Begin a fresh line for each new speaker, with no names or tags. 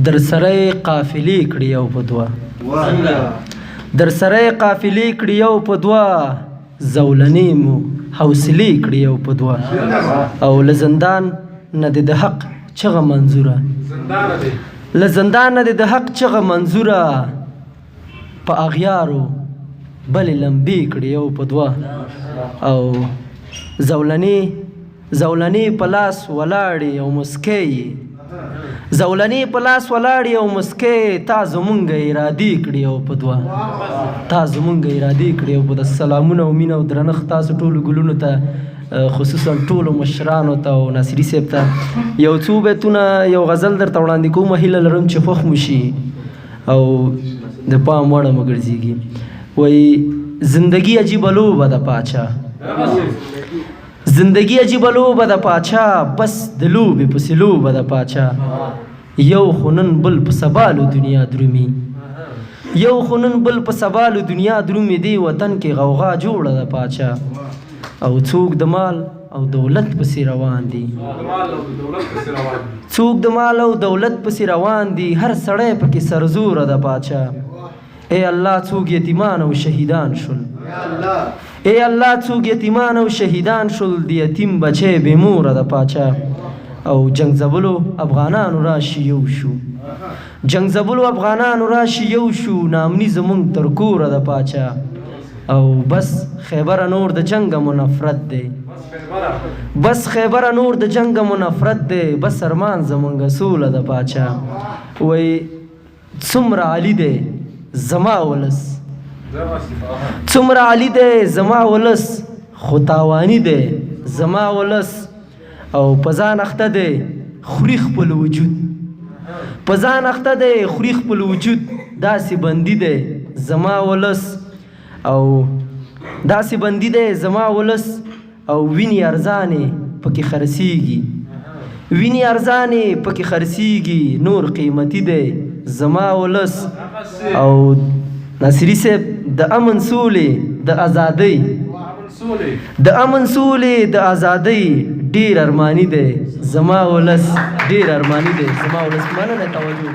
در سره قافلې کړي یو په دوه در سره قافلې کړي یو په دوه زولنې مو حوصلې کړي یو په دوه او له زندان نه د حق چغه منظوره له زندان نه د حق چغه منظوره په اغیارو بلې لمبې کړي یو په دوه او زولنې په لاس ولاړې او مسکۍ زولنې په لاس ولاړې او مسکۍ تا زمونږ ارادې کړي یو په دوه تا زمونږ ارادې کړي یو په دوه. سلامونه او مینه او درنښت تاسو ټولو ګلونو ته خصوصا ټولو مشرانو ته او ناصري صاحب ته. یو څو بیتونه یو غزل درته وړاندې کوم، هیله لرم چې خوښ مو شي او د پام وړ مو ګرځېږي. وایي زندگی عجیبه لوبه ده پاچا، زندگی عجیبه لوبه ده پاچا، بس د لوبې پسې لوبه ده پاچا. یو خو نن بل په سبالو دنیا درومي، یو خو نن بل په سبالو دنیا درومي. دی وطن کې غوغا جوړه ده پاچا او څوک د مال او دولت پسې روان دي، څوک د مال او دولت پسې روان دي. هر سړی پکې سرزوره ده پاچا. ای الله څوک یتیمان او شهیدان شول، ای الله څوک یتیمان او شهیدان شول. د یتیم بچی بې موره ده پاچا او جنگ زبلو افغانانو راشي یو شو، جنگ زبلو افغانانو راشي یو شو. نامني زمونږ تر کوره ده پاچا او بس خیبره نور د جنګ مو نفرت دی، بس خیبره نور د جنګ مو نفرت دی. بس ارمان زمونږ سوله ده پاچا. وای څومره عالی دی زما ولس، څومره عالی دی زما ولس، خو تاوانی دی زما ولس. او په ځان اخته دی خوري خپل وجود، په ځان اخته دی خوري خپل وجود. داسې بندي دی زما ولس او داسې بندي دی زما ولس. او ویني ارزانې پکې خرڅېږي، ویني ارزانې پکې خرڅېږي. نور قیمتي دی زما ولس. او ناصري صاحب د امن سولې د ازادۍ، د امن سولې د ازادۍ ډېر ارماني دی زما ولس، ډېر ارماني دی زما ولس. مننه توجه.